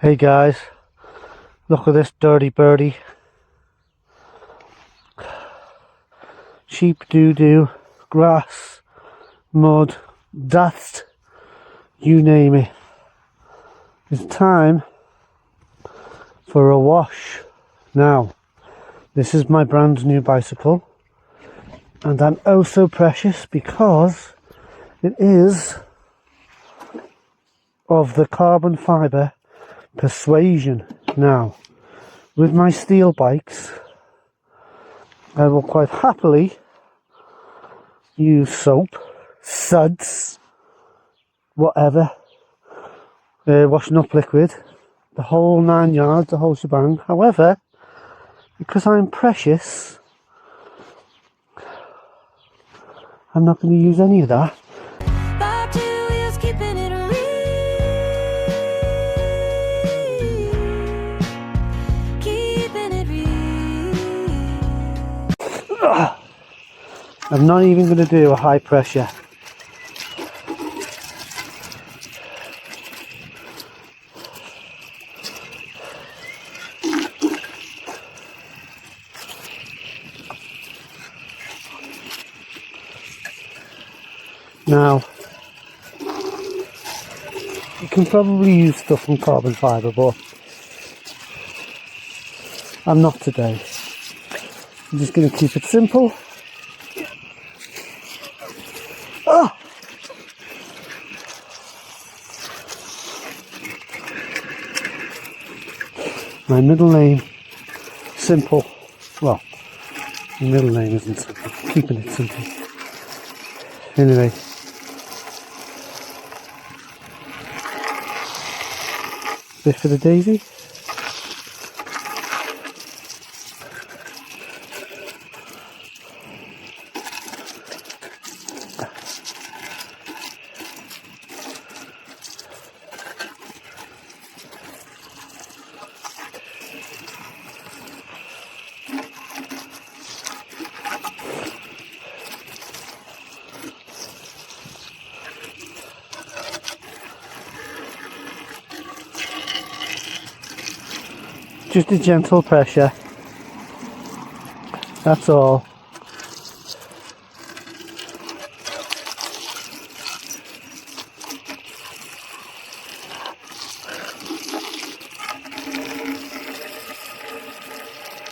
Hey guys, look at this dirty birdie. Sheep doo-doo, grass, mud, dust, you name it. It's time for a wash. Now, this is my brand new bicycle and I'm oh so precious because it is of the carbon fibre persuasion. Now, with my steel bikes, I will quite happily use soap, suds, whatever, washing up liquid, the whole 9 yards, the whole shebang. However, because I'm precious, I'm not going to use any of that. I'm not even going to do a high pressure. Now, you can probably use stuff from carbon fibre, but I'm not today. I'm just going to keep it simple. Oh! My middle name, simple. Well, my middle name isn't simple. Keeping it simple. Anyway. Bit for the daisy. Just a gentle pressure, that's all.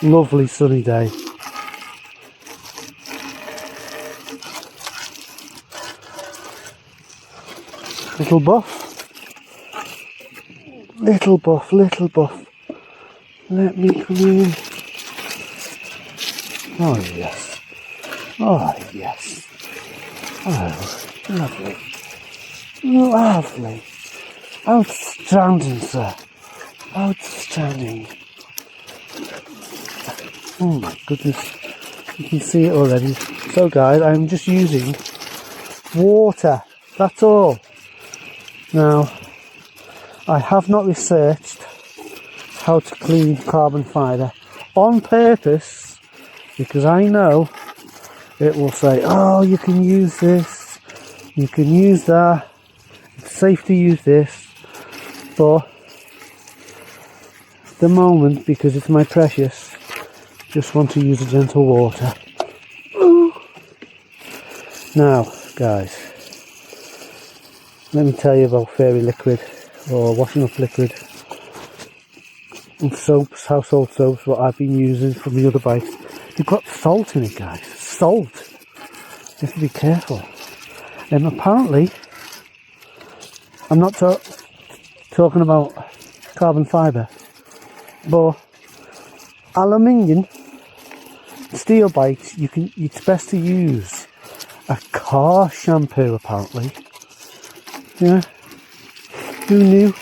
Lovely sunny day. Little buff, little buff, little buff. Let me come in. Oh yes. Oh yes. Oh, lovely. Lovely. Outstanding, sir. Outstanding. Oh my goodness. You can see it already. So guys, I'm just using water. That's all. Now, I have not researched how to clean carbon fibre on purpose, because I know it will say, oh, you can use this, you can use that, it's safe to use this, but at the moment, because it's my precious, just want to use a gentle water. Ooh. Now guys, let me tell you about fairy liquid or washing up liquid and soaps, household soaps, what I've been using from the other bikes. They've got salt in it, guys. Salt. You have to be careful. And apparently, I'm not talking about carbon fibre, but aluminium steel bikes, it's best to use a car shampoo, apparently. Yeah. Who knew?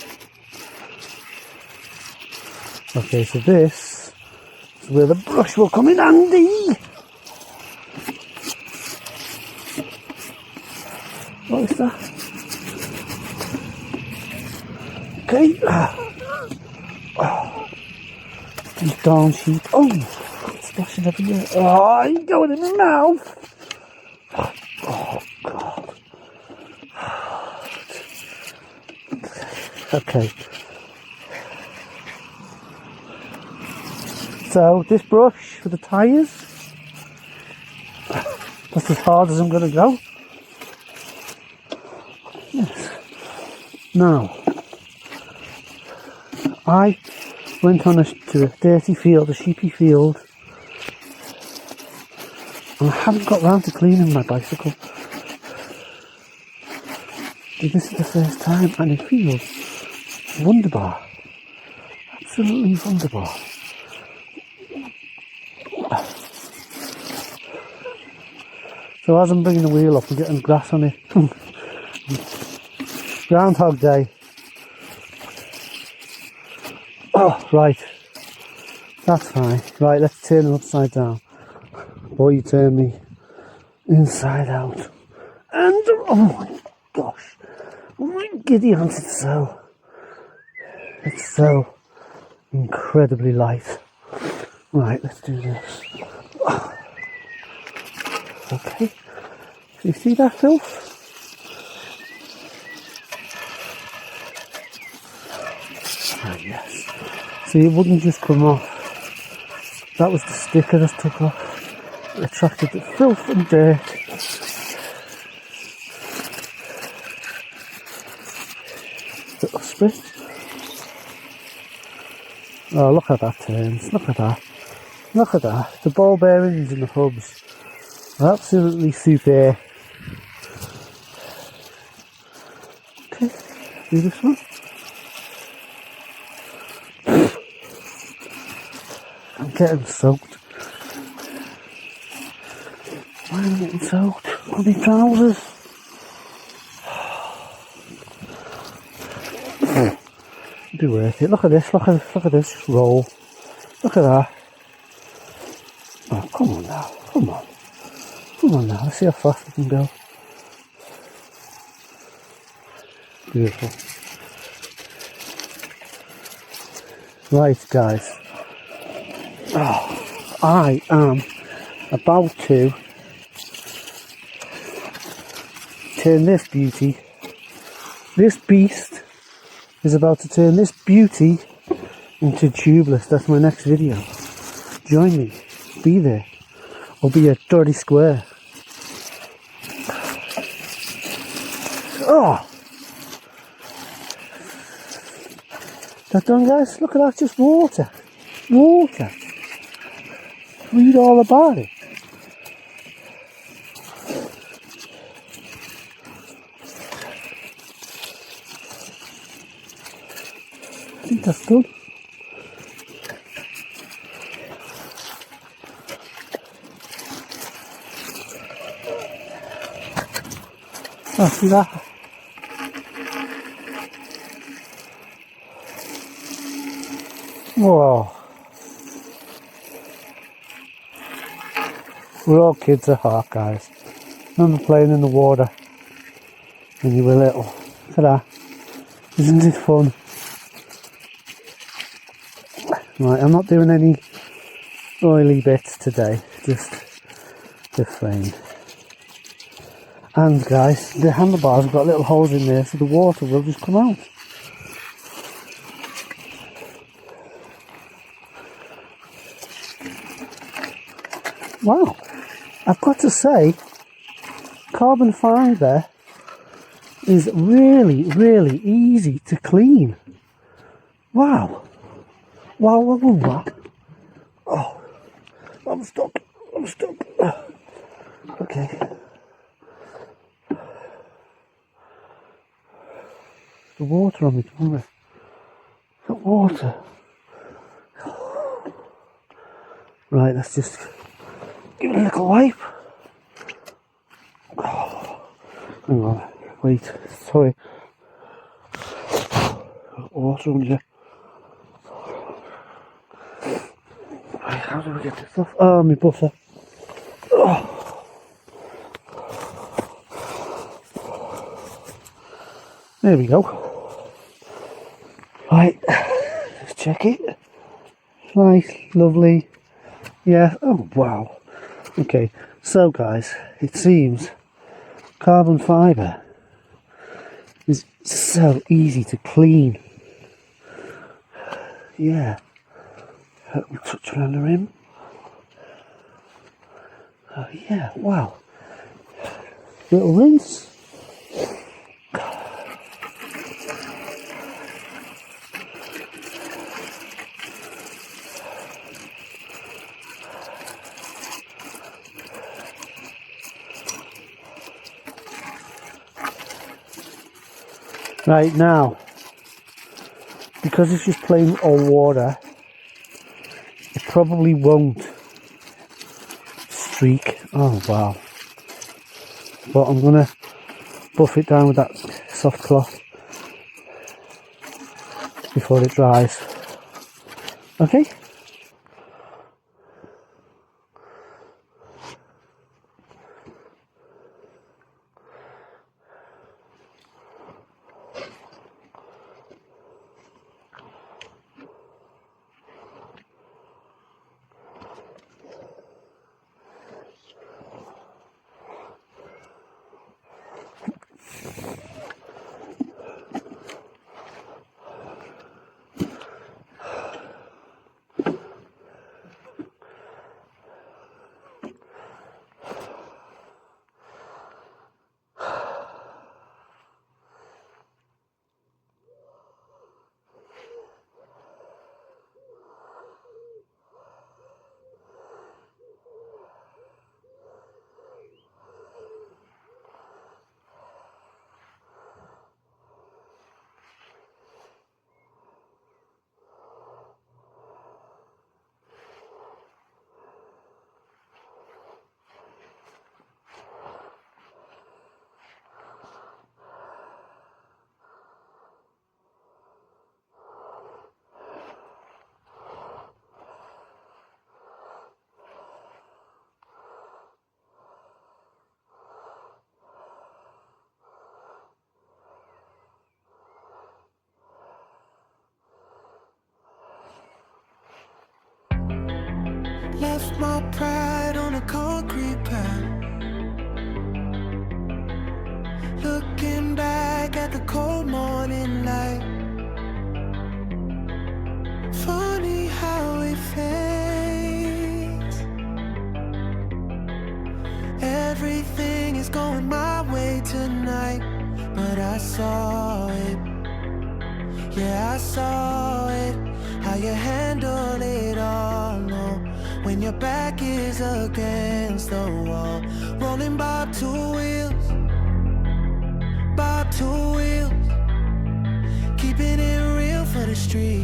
Okay, so this is where the brush will come in handy. What is that? Okay. These darn sheep. Oh, it's splashing everywhere. Oh, it's going in my mouth. Oh, God. Okay. So this brush for the tyres, that's as hard as I'm going to go. Yes. Now, I went on to a dirty field, a sheepy field, and I haven't got round to cleaning my bicycle. This is the first time, and it feels wunderbar. Absolutely wunderbar. So as I'm bringing the wheel up and getting grass on it, Groundhog Day. Oh, right. That's fine. Right, let's turn it upside down. Boy, you turn me inside out. And, oh my gosh. Oh my giddy aunt, it's so incredibly light. Right, let's do this. Okay. Do you see that filth? Oh, yes. See, it wouldn't just come off. That was the sticker that took off. It attracted the filth and dirt. Little split. Oh, look at that turns. Look at that. Look at that. The ball bearings and the hubs are absolutely super. Okay, do this one. I'm getting soaked. Why am I getting soaked? On my trousers. It'd be worth it. Look at this, look at this roll. Look at that. Oh, come on now, come on. Come on now, let's see how fast we can go. Beautiful. Right, guys. Oh, I am about to turn this beauty, this beast is about to turn this beauty into tubeless. That's my next video. Join me, be there, or be a dirty square. Oh, that done, guys? Look at that, just water. Water. Read all about it. I think that's done. Oh, see that? Whoa. We're all kids at heart, guys. Remember playing in the water when you were little? Look at that. Isn't it fun? Right, I'm not doing any oily bits today, just the frame. And guys, the handlebars have got little holes in there so the water will just come out. Wow, I've got to say, carbon fibre is really, really easy to clean. Wow. Wow, wow, wow, wow. Oh, I'm stuck. Okay. The water on me, tomorrow. The water. Right, let's just give it a little wipe. Oh, hang on, wait, sorry. Water on you. Right, how do we get this off? Oh, my butter. Oh. There we go. Right, let's check it. Nice, lovely. Yeah, oh wow. Okay, so guys, it seems carbon fibre is so easy to clean. Yeah. Touch around the rim. Oh yeah, wow. Little rinse. Right now, because it's just plain old water, it probably won't streak. Oh wow. But I'm gonna buff it down with that soft cloth before it dries. Okay? Left my pride on a concrete pad. Looking back at the cold morning light. Funny how it fades. Everything is going my way tonight, but I saw it. Yeah, I saw it. How you handle it all, no. When your back is against the wall. Rolling Bob two wheels, Bob two wheels. Keeping it real for the street.